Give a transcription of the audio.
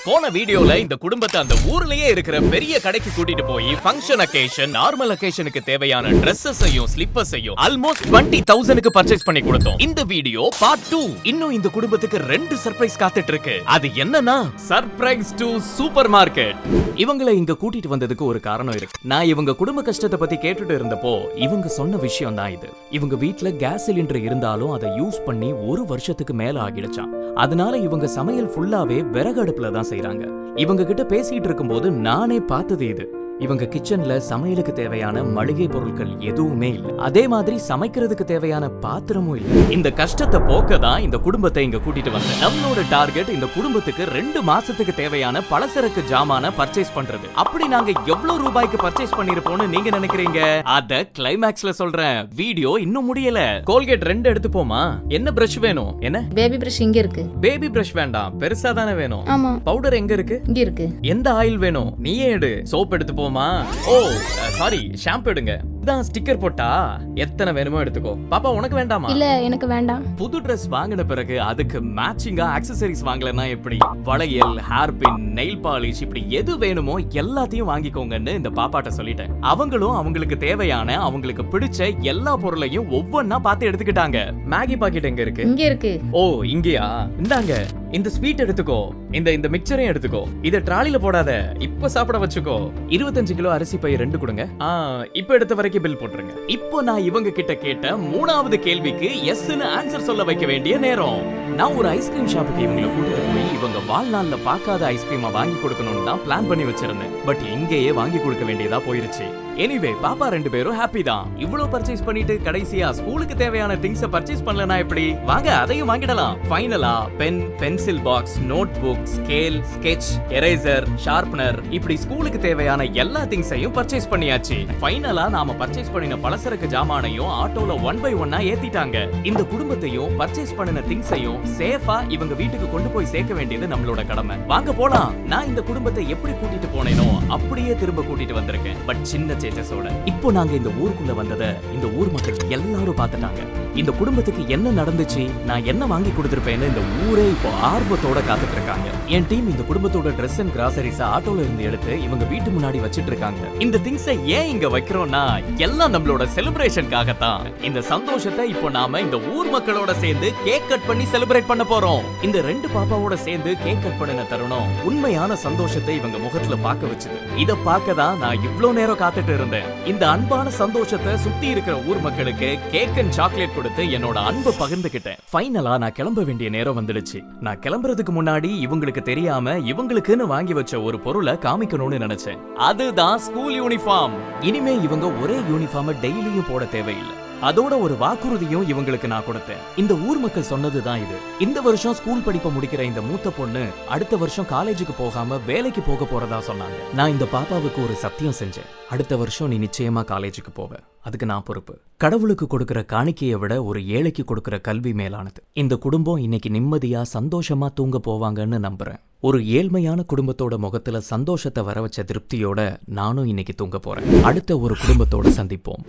போன வீடியோல இந்த குடும்பத்தை அந்த ஊர்லயே இருக்கிற பெரிய கடைக்கு கூட்டிட்டு போய் ஃபங்க்ஷன் அகேஷன் நார்மல் அகேஷனுக்கு தேவையான ட்ரெஸ்ஸஸையும் ஸ்லிப்பர்ஸையும் ஆல்மோஸ்ட் 20,000க்கு பர்ச்சேஸ் பண்ணி கொடுத்தோம். இந்த வீடியோ பார்ட் 2. இன்னும் இந்த குடும்பத்துக்கு 2 சர்ப்ரைஸ் காத்துட்டு இருக்கு. அது என்னன்னா சர்ப்ரைஸ் டு சூப்பர் மார்க்கெட். இவங்களை இங்க கூட்டிட்டு வந்ததுக்கு ஒரு காரணம் இருக்கு. நான் இவங்க குடும்ப கஷ்டத்தை பத்தி கேட்டுட்டு இருந்தப்போ இவங்க சொன்ன விஷயம் தான் இது. இவங்க வீட்ல கேஸ் சிலிண்டர் இருந்தாலும் அதை யூஸ் பண்ணி 1 வருஷத்துக்கு மேல ஆகிடுச்சாம். அதனால இவங்க சமையல் ஃபுல்லாவே விறகு அடுப்புல தான் செய்றாங்க. இவங்க கிட்ட பேசிட்டு இருக்கும்போது நானே பார்த்தது இது. இவங்க கிச்சன்ல சமையலுக்கு தேவையான மளிகை பொருட்கள் எதுவுமே இல்ல. அதே மாதிரி சமைக்கிறதுக்கு தேவையான பாத்திரமும் இல்ல. இந்த கஷ்டத்தை போக்க தான் இந்த குடும்பத்தை இங்க கூட்டிட்டு வந்தேன். நம்மளோட டார்கெட் இந்த குடும்பத்துக்கு 2 மாசத்துக்கு தேவையான பலசரக்கு ஜாமான பர்ச்சேஸ் பண்றது. அப்படி நாங்க எவ்வளவு ரூபாய்க்கு பர்ச்சேஸ் பண்ணிருப்போம்னு நீங்க நினைக்கிறீங்க? அத கிளைமேக்ஸ்ல சொல்றேன். வீடியோ இன்னும் முடியல. கோல்கேட் 2 எடுத்து போமா? என்ன பிரஷ் வேணும்? என்ன பேபி பிரஷ் இங்க இருக்கு. பேபி பிரஷ் வேண்டாம், பெருசா தானே வேணும். ஆமா. பவுடர் எங்க இருக்கு? இங்க இருக்கு. எந்த ஆயில் வேணும்? நீயே எடு. சோப் எடுத்து போமா? ஓ சாரி, ஷாம்பு எடுங்க. இதான் ஸ்டிக்கர் போட்டா எத்தனை வேணுமோ எடுத்துக்கோ. பாப்பா உனக்கு வேண்டாமா? இல்ல எனக்கு வேண்டாம். புது Dress வாங்கின பிறகு அதுக்கு மேட்சிங்கா ஆக்சசரிஸ் வாங்கலன்னா எப்படி? வளையல், ஹேர் பின், நெயில் பாலிஷ் இப்படி எது வேணுமோ எல்லாத்தையும் வாங்கிக்கோங்கன்னு இந்த பாப்பாட்ட சொல்லிட்டேன். அவங்களும் அவங்களுக்கு தேவையான அவங்களுக்கு பிடிச்ச எல்லா பொருளையும் ஒவ்வொன்னா பார்த்து எடுத்துக்கிட்டாங்க. மேகி பாக்கெட் எங்க இருக்கு? இங்க இருக்கு. ஓ இங்கயா? இந்தாங்க இந்த ஸ்வீட் எடுத்துக்கோ. இந்த மிக்சரையும் எடுத்துக்கோ. இத ட்ராலில போடாத, இப்ப சாப்பிட வச்சுக்கோ. 25 கிலோ அரிசி பை 2 கொடுங்க. இப்ப எடுத்த வரைக்கும் பில் போட்டுருங்க. இப்போ நான் இவங்க கிட்ட கேட்ட 3வது கேள்விக்கு எஸ்ன்னு ஆன்சர் சொல்ல வைக்க வேண்டிய நேரம். நான் ஒரு ஐஸ்கிரீம் ஷாப்புக்கு இவங்களை கூட்டிட்டு போய் இவங்க வாழ்நாள்ல பார்க்காத ஐஸ்கிரீமை வாங்கி கொடுக்கணும்னு தான் பிளான் பண்ணி வச்சிருந்தேன். பட் இங்கேயே வாங்கி கொடுக்க வேண்டியதா போயிருச்சு. எனிவே பாப்பா 2 பேரும் ஹாப்பி தான். இவ்வளவு பர்ச்சேஸ் பண்ணிட்டு கடைசியா ஸ்கூலுக்கு தேவையான திங்ஸ் பர்ச்சேஸ் பண்ணலனா எப்படி? வாங்க அதையும் வாங்கிடலாம். ஃபைனலா pen, pencil box, notebook, scale, sketch, eraser, sharpener இப்படி ஸ்கூலுக்கு தேவையான எல்லா திங்ஸையும் பர்ச்சேஸ் பண்ணியாச்சு. ஃபைனலா நாம பர்ச்சேஸ் பண்ணின பலசரக்கு ஜாமானையும் ஆட்டோல 1 by 1 ஏத்திட்டாங்க. இந்த குடும்பத்தையும் பர்ச்சேஸ் பண்ணின திங்ஸையும் சேஃபா இவங்க வீட்டுக்கு கொண்டு போய் சேர்க்க வேண்டியது நம்மளோட கடமை. வாங்க போலாம். நான் இந்த குடும்பத்தை எப்படி கூட்டிட்டு போனேனோ அப்படியே திரும்ப கூட்டிட்டு வந்திருக்கேன். பட் சின்ன சேஞ்சஸோட. இப்போ நாங்க இந்த ஊருக்குள்ள வந்ததை இந்த ஊர் மக்கள் எல்லாரும் பார்த்துட்டாங்க. இந்த குடும்பத்துக்கு என்ன நடந்துச்சு, நான் என்ன வாங்கி கொடுத்திருப்பேன்னு இந்த ஊரே இப்போ ஆர்வத்தோட காத்துட்டு இருக்காங்க. என் டீம் இந்த குடும்பத்தோட ட்ரெஸ் அண்ட் கிராசரிஸ் ஆட்டோல இருந்து எடுத்து இவங்க வீட்டு முன்னாடி வச்சிட்டு இருக்காங்க. இந்த திங்ஸை ஏன் இங்க வைக்கிறோம்னா எல்லாம் நம்மளோட செலிப்ரேஷனுக்காக தான். இந்த சந்தோஷத்தை இப்போ நாம இந்த ஊர் மக்களோட சேர்ந்து கேக் கட் பண்ணி செலிப்ரேட் பண்ண போறோம். இந்த 2 பாப்பாவோட சேர்ந்து கேக் கட் பண்ணின தருணம் உண்மையான சந்தோஷத்தை இவங்க முகத்துல பார்க்க வச்சது. இத பார்க்க தான் நான் இவ்ளோ நேரம் காத்துட்டு இருந்தேன். இந்த அன்பான சந்தோஷத்தை சுத்தி இருக்கிற ஊர் மக்களுக்கு கேக் அண்ட் சாக்லேட் கொடுத்து என்னோட அன்பை பகிர்ந்துகிட்டேன். ஃபைனலா நான் கிளம்ப வேண்டிய நேரம் வந்துடுச்சு. நான் கிளம்புறதுக்கு முன்னாடி இவங்களுக்கு தெரியாம இவங்களுக்குன்னு வாங்கி வச்ச ஒரு பொருளை காமிக்கணும்னு நினைச்சேன். அதுதான் ஸ்கூல் யூனிஃபார்ம். இனிமே இவங்க ஒரே யூனிஃபார்மை டெய்லியும் போட தேவையில்லை. அதோட ஒரு வாக்குறுதியும் இவங்களுக்கு நான் கொடுத்தேன். இந்த ஊர் மக்கள் சொன்னதுதான் இது. இந்த வருஷம் ஸ்கூல் படிப்பை முடிக்கிற இந்த மூத்த பொண்ணு அடுத்த வருஷம் காலேஜுக்கு போகாம வேலைக்கு போக போறதா சொன்னாங்க. நான் இந்த பாப்பாவுக்கு ஒரு சத்தியம் செஞ்சேன். அடுத்த வருஷம் நீ நிச்சயமா காலேஜுக்கு போவ. அதுக்கு நான் பொறுப்பு. கடவுளுக்கு கொடுக்கிற காணிக்கையை விட ஒரு ஏழைக்கு கொடுக்கிற கல்வி மேலானது. இந்த குடும்பம் இன்னைக்கு நிம்மதியா சந்தோஷமா தூங்க போவாங்கன்னு நம்புறேன். ஒரு ஏழ்மையான குடும்பத்தோட முகத்துல சந்தோஷத்தை வர வச்ச திருப்தியோட நானும் இன்னைக்கு தூங்க போறேன். அடுத்த ஒரு குடும்பத்தோட சந்திப்போம்.